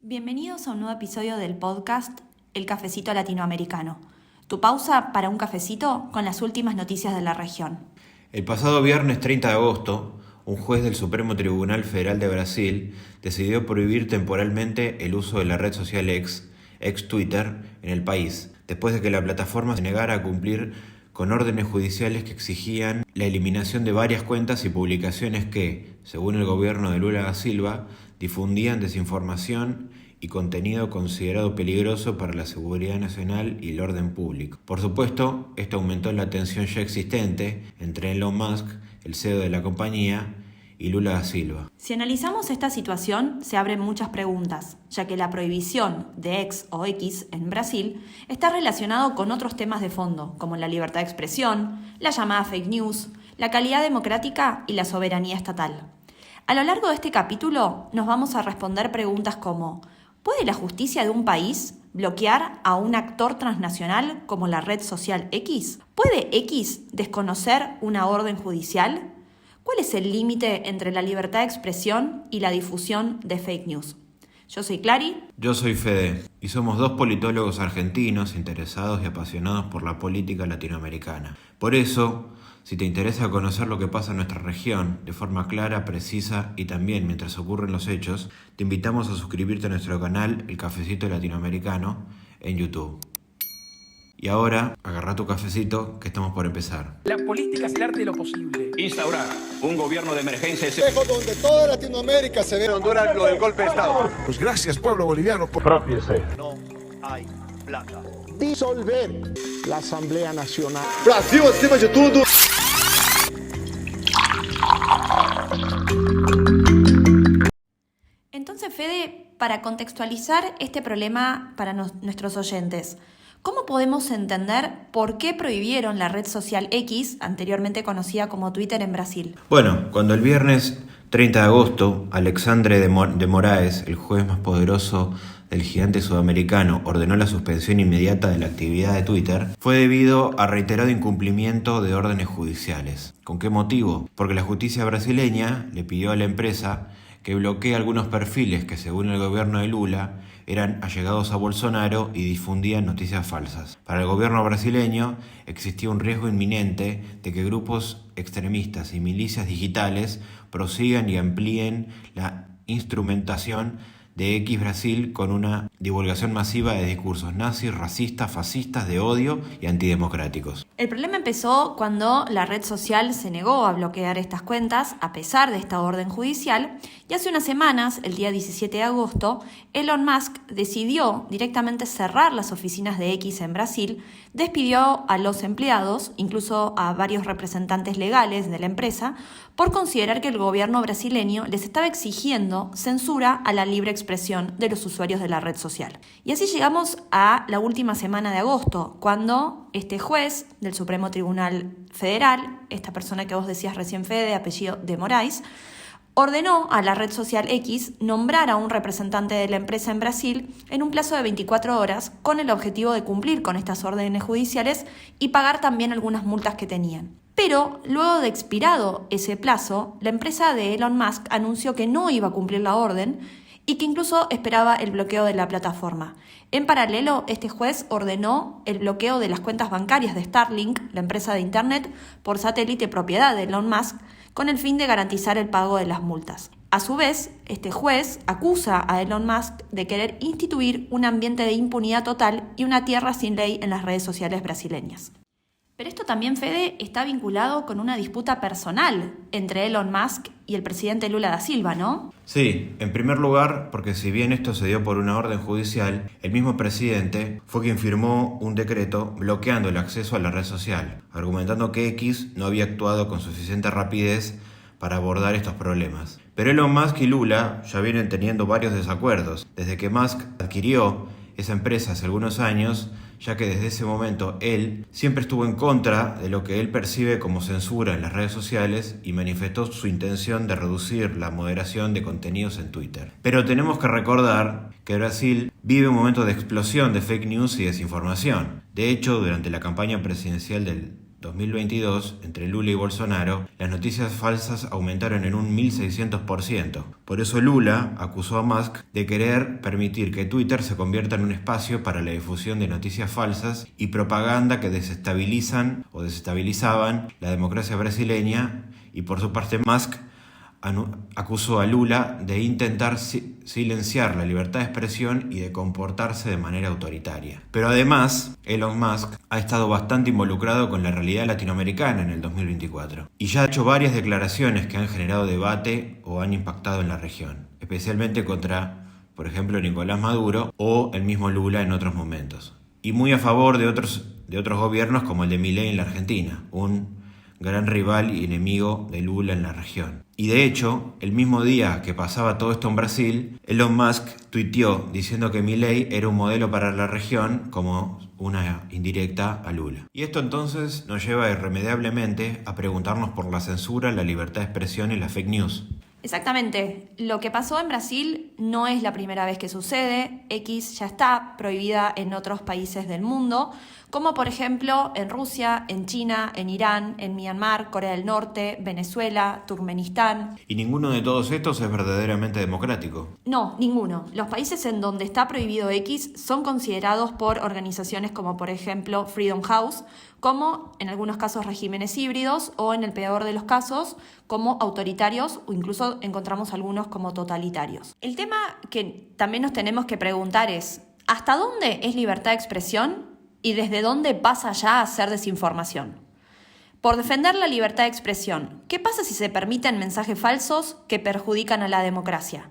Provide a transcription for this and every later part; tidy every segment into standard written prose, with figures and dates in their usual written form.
Bienvenidos a un nuevo episodio del podcast El Cafecito Latinoamericano. Tu pausa para un cafecito con las últimas noticias de la región. El pasado viernes 30 de agosto, un juez del Supremo Tribunal Federal de Brasil decidió prohibir temporalmente el uso de la red social ex Twitter, en el país, después de que la plataforma se negara a cumplir con órdenes judiciales que exigían la eliminación de varias cuentas y publicaciones que, según el gobierno de Lula da Silva, difundían desinformación y contenido considerado peligroso para la seguridad nacional y el orden público. Por supuesto, esto aumentó la tensión ya existente entre Elon Musk, el CEO de la compañía, y Lula da Silva. Si analizamos esta situación, se abren muchas preguntas, ya que la prohibición de X o X en Brasil está relacionado con otros temas de fondo, como la libertad de expresión, la llamada fake news, la calidad democrática y la soberanía estatal. A lo largo de este capítulo nos vamos a responder preguntas como: ¿puede la justicia de un país bloquear a un actor transnacional como la red social X? ¿Puede X desconocer una orden judicial? ¿Cuál es el límite entre la libertad de expresión y la difusión de fake news? Yo soy Clary. Yo soy Fede, y somos dos politólogos argentinos interesados y apasionados por la política latinoamericana. Por eso, si te interesa conocer lo que pasa en nuestra región de forma clara, precisa y también mientras ocurren los hechos, te invitamos a suscribirte a nuestro canal El Cafecito Latinoamericano en YouTube. Y ahora, agarra tu cafecito que estamos por empezar. La política es el arte de lo posible. Instaurar un gobierno de emergencia donde toda Latinoamérica se ve en Honduras lo del golpe de Estado. Pues gracias, pueblo boliviano. Propiese. no hay plata. Disolver la Asamblea Nacional. Brasil acima de tudo. Entonces, Fede, para contextualizar este problema para nuestros oyentes, ¿cómo podemos entender por qué prohibieron la red social X, anteriormente conocida como Twitter, en Brasil? Bueno, cuando el viernes 30 de agosto, Alexandre de Moraes, el juez más poderoso del gigante sudamericano, ordenó la suspensión inmediata de la actividad de Twitter, fue debido a reiterado incumplimiento de órdenes judiciales. ¿Con qué motivo? Porque la justicia brasileña le pidió a la empresa que bloquee algunos perfiles que, según el gobierno de Lula, eran allegados a Bolsonaro y difundían noticias falsas. Para el gobierno brasileño existía un riesgo inminente de que grupos extremistas y milicias digitales prosigan y amplíen la instrumentación de X Brasil con una divulgación masiva de discursos nazis, racistas, fascistas, de odio y antidemocráticos. El problema empezó cuando la red social se negó a bloquear estas cuentas a pesar de esta orden judicial, y hace unas semanas, el día 17 de agosto, Elon Musk decidió directamente cerrar las oficinas de X en Brasil, despidió a los empleados, incluso a varios representantes legales de la empresa, por considerar que el gobierno brasileño les estaba exigiendo censura a la libre expresión de los usuarios de la red social. Y así llegamos a la última semana de agosto, cuando este juez del Supremo Tribunal Federal, esta persona que vos decías recién, Fede, de apellido de Moraes, ordenó a la red social X nombrar a un representante de la empresa en Brasil en un plazo de 24 horas con el objetivo de cumplir con estas órdenes judiciales y pagar también algunas multas que tenían. Pero luego de expirado ese plazo, la empresa de Elon Musk anunció que no iba a cumplir la orden y que incluso esperaba el bloqueo de la plataforma. En paralelo, este juez ordenó el bloqueo de las cuentas bancarias de Starlink, la empresa de Internet, por satélite propiedad de Elon Musk, con el fin de garantizar el pago de las multas. A su vez, este juez acusa a Elon Musk de querer instituir un ambiente de impunidad total y una tierra sin ley en las redes sociales brasileñas. Pero esto también, Fede, está vinculado con una disputa personal entre Elon Musk y el presidente Lula da Silva, ¿no? Sí, en primer lugar, porque si bien esto se dio por una orden judicial, el mismo presidente fue quien firmó un decreto bloqueando el acceso a la red social, argumentando que X no había actuado con suficiente rapidez para abordar estos problemas. Pero Elon Musk y Lula ya vienen teniendo varios desacuerdos. Desde que Musk adquirió esa empresa hace algunos años, ya que desde ese momento él siempre estuvo en contra de lo que él percibe como censura en las redes sociales y manifestó su intención de reducir la moderación de contenidos en Twitter. Pero tenemos que recordar que Brasil vive un momento de explosión de fake news y desinformación. De hecho, durante la campaña presidencial del 2022, entre Lula y Bolsonaro, las noticias falsas aumentaron en un 1600%. Por eso Lula acusó a Musk de querer permitir que Twitter se convierta en un espacio para la difusión de noticias falsas y propaganda que desestabilizaban la democracia brasileña, y por su parte Musk acusó a Lula de intentar silenciar la libertad de expresión y de comportarse de manera autoritaria. Pero además, Elon Musk ha estado bastante involucrado con la realidad latinoamericana en el 2024 y ya ha hecho varias declaraciones que han generado debate o han impactado en la región, especialmente contra, por ejemplo, Nicolás Maduro o el mismo Lula en otros momentos, y muy a favor de otros gobiernos como el de Milei en la Argentina, un gran rival y enemigo de Lula en la región. Y de hecho, el mismo día que pasaba todo esto en Brasil, Elon Musk tuiteó diciendo que Milei era un modelo para la región, como una indirecta a Lula. Y esto entonces nos lleva irremediablemente a preguntarnos por la censura, la libertad de expresión y las fake news. Exactamente. Lo que pasó en Brasil no es la primera vez que sucede. X ya está prohibida en otros países del mundo, como por ejemplo en Rusia, en China, en Irán, en Myanmar, Corea del Norte, Venezuela, Turkmenistán. ¿Y ninguno de todos estos es verdaderamente democrático? No, ninguno. Los países en donde está prohibido X son considerados por organizaciones como por ejemplo Freedom House, como en algunos casos regímenes híbridos o en el peor de los casos como autoritarios, o incluso encontramos algunos como totalitarios. El tema que también nos tenemos que preguntar es ¿hasta dónde es libertad de expresión y desde dónde pasa ya a ser desinformación? Por defender la libertad de expresión, ¿qué pasa si se permiten mensajes falsos que perjudican a la democracia?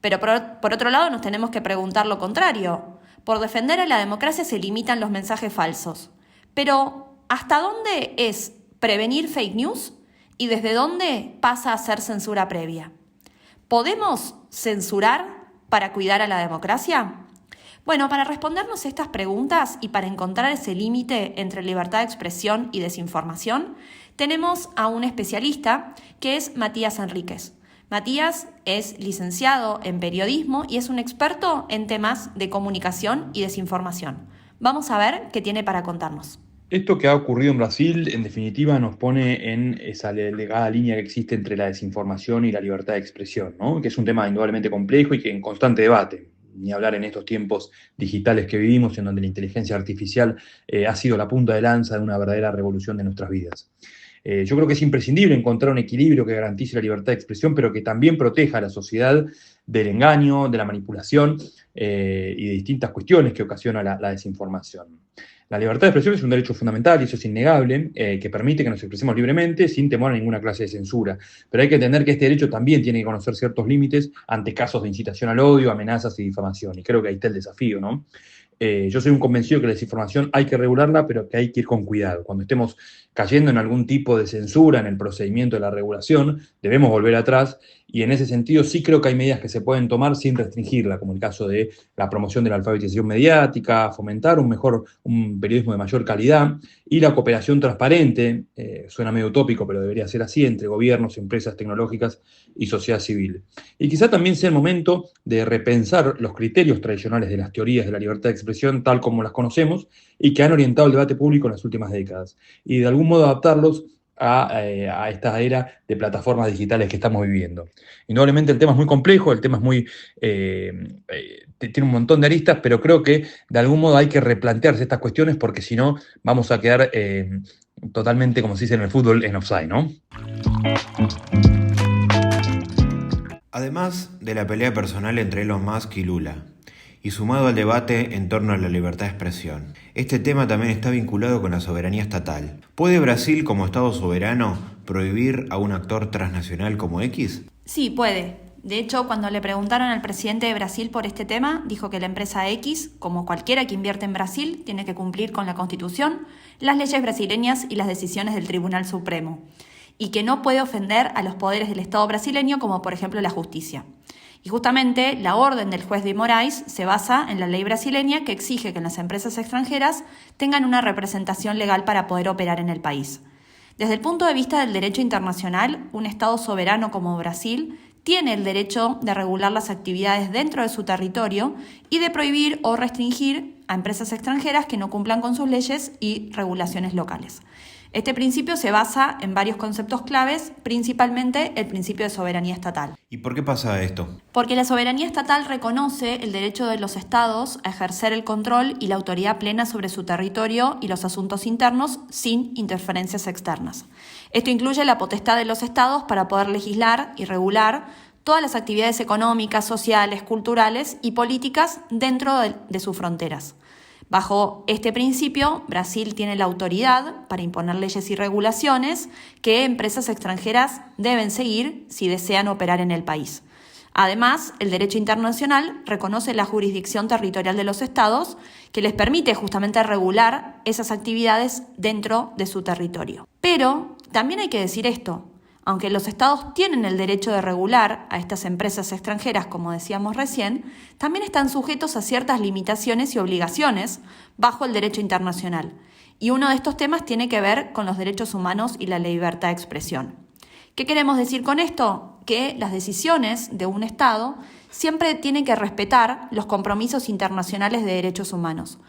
Pero por otro lado nos tenemos que preguntar lo contrario. Por defender a la democracia se limitan los mensajes falsos. Pero, ¿hasta dónde es prevenir fake news y desde dónde pasa a ser censura previa? ¿Podemos censurar para cuidar a la democracia? Bueno, para respondernos estas preguntas y para encontrar ese límite entre libertad de expresión y desinformación, tenemos a un especialista que es Matías Enríquez. Matías es licenciado en periodismo y es un experto en temas de comunicación y desinformación. Vamos a ver qué tiene para contarnos. Esto que ha ocurrido en Brasil, en definitiva, nos pone en esa delgada línea que existe entre la desinformación y la libertad de expresión, ¿no? Que es un tema indudablemente complejo y que en constante debate. Ni hablar en estos tiempos digitales que vivimos, en donde la inteligencia artificial ha sido la punta de lanza de una verdadera revolución de nuestras vidas. Yo creo que es imprescindible encontrar un equilibrio que garantice la libertad de expresión, pero que también proteja a la sociedad del engaño, de la manipulación y de distintas cuestiones que ocasiona la desinformación. La libertad de expresión es un derecho fundamental y eso es innegable, que permite que nos expresemos libremente sin temor a ninguna clase de censura. Pero hay que entender que este derecho también tiene que conocer ciertos límites ante casos de incitación al odio, amenazas y difamación. Y creo que ahí está el desafío, ¿no? Yo soy un convencido que la desinformación hay que regularla, pero que hay que ir con cuidado. Cuando estemos cayendo en algún tipo de censura en el procedimiento de la regulación, debemos volver atrás, y en ese sentido sí creo que hay medidas que se pueden tomar sin restringirla, como el caso de la promoción de la alfabetización mediática, fomentar un periodismo de mayor calidad y la cooperación transparente, suena medio utópico, pero debería ser así, entre gobiernos, empresas tecnológicas y sociedad civil. Y quizá también sea el momento de repensar los criterios tradicionales de las teorías de la libertad de expresión tal como las conocemos y que han orientado el debate público en las últimas décadas, y de algún modo adaptarlos a esta era de plataformas digitales que estamos viviendo. Indudablemente el tema es muy complejo, el tema es muy tiene un montón de aristas, pero creo que de algún modo hay que replantearse estas cuestiones, porque si no vamos a quedar totalmente, como se dice en el fútbol, en offside, ¿no? Además de la pelea personal entre Elon Musk y Lula, y sumado al debate en torno a la libertad de expresión, este tema también está vinculado con la soberanía estatal. ¿Puede Brasil, como Estado soberano, prohibir a un actor transnacional como X? Sí, puede. De hecho, cuando le preguntaron al presidente de Brasil por este tema, dijo que la empresa X, como cualquiera que invierte en Brasil, tiene que cumplir con la Constitución, las leyes brasileñas y las decisiones del Tribunal Supremo, y que no puede ofender a los poderes del Estado brasileño, como por ejemplo la justicia. Y justamente la orden del juez de Moraes se basa en la ley brasileña que exige que las empresas extranjeras tengan una representación legal para poder operar en el país. Desde el punto de vista del derecho internacional, un Estado soberano como Brasil tiene el derecho de regular las actividades dentro de su territorio y de prohibir o restringir a empresas extranjeras que no cumplan con sus leyes y regulaciones locales. Este principio se basa en varios conceptos claves, principalmente el principio de soberanía estatal. ¿Y por qué pasa esto? Porque la soberanía estatal reconoce el derecho de los estados a ejercer el control y la autoridad plena sobre su territorio y los asuntos internos sin interferencias externas. Esto incluye la potestad de los estados para poder legislar y regular todas las actividades económicas, sociales, culturales y políticas dentro de sus fronteras. Bajo este principio, Brasil tiene la autoridad para imponer leyes y regulaciones que empresas extranjeras deben seguir si desean operar en el país. Además, el derecho internacional reconoce la jurisdicción territorial de los estados que les permite justamente regular esas actividades dentro de su territorio. Pero también hay que decir esto. Aunque los estados tienen el derecho de regular a estas empresas extranjeras, como decíamos recién, también están sujetos a ciertas limitaciones y obligaciones bajo el derecho internacional. Y uno de estos temas tiene que ver con los derechos humanos y la libertad de expresión. ¿Qué queremos decir con esto? Que las decisiones de un estado siempre tienen que respetar los compromisos internacionales de derechos humanos.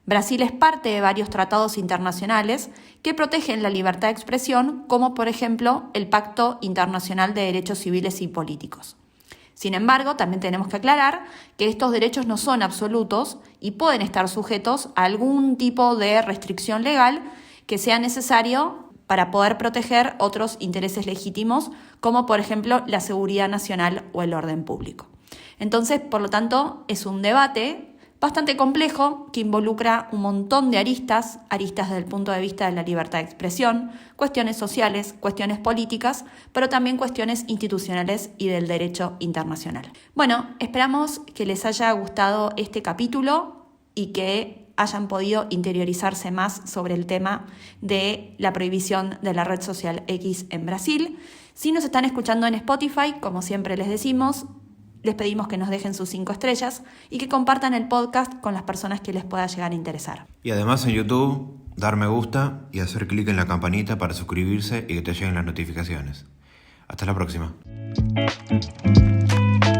Brasil es parte de varios tratados internacionales que protegen la libertad de expresión, como por ejemplo el Pacto Internacional de Derechos Civiles y Políticos. Sin embargo, también tenemos que aclarar que estos derechos no son absolutos y pueden estar sujetos a algún tipo de restricción legal que sea necesario para poder proteger otros intereses legítimos, como por ejemplo la seguridad nacional o el orden público. Entonces, por lo tanto, es un debate bastante complejo que involucra un montón de aristas desde el punto de vista de la libertad de expresión, cuestiones sociales, cuestiones políticas, pero también cuestiones institucionales y del derecho internacional. Bueno, esperamos que les haya gustado este capítulo y que hayan podido interiorizarse más sobre el tema de la prohibición de la red social X en Brasil. Si nos están escuchando en Spotify, como siempre les decimos, les pedimos que nos dejen sus 5 estrellas y que compartan el podcast con las personas que les pueda llegar a interesar. Y además en YouTube, dar me gusta y hacer clic en la campanita para suscribirse y que te lleguen las notificaciones. Hasta la próxima.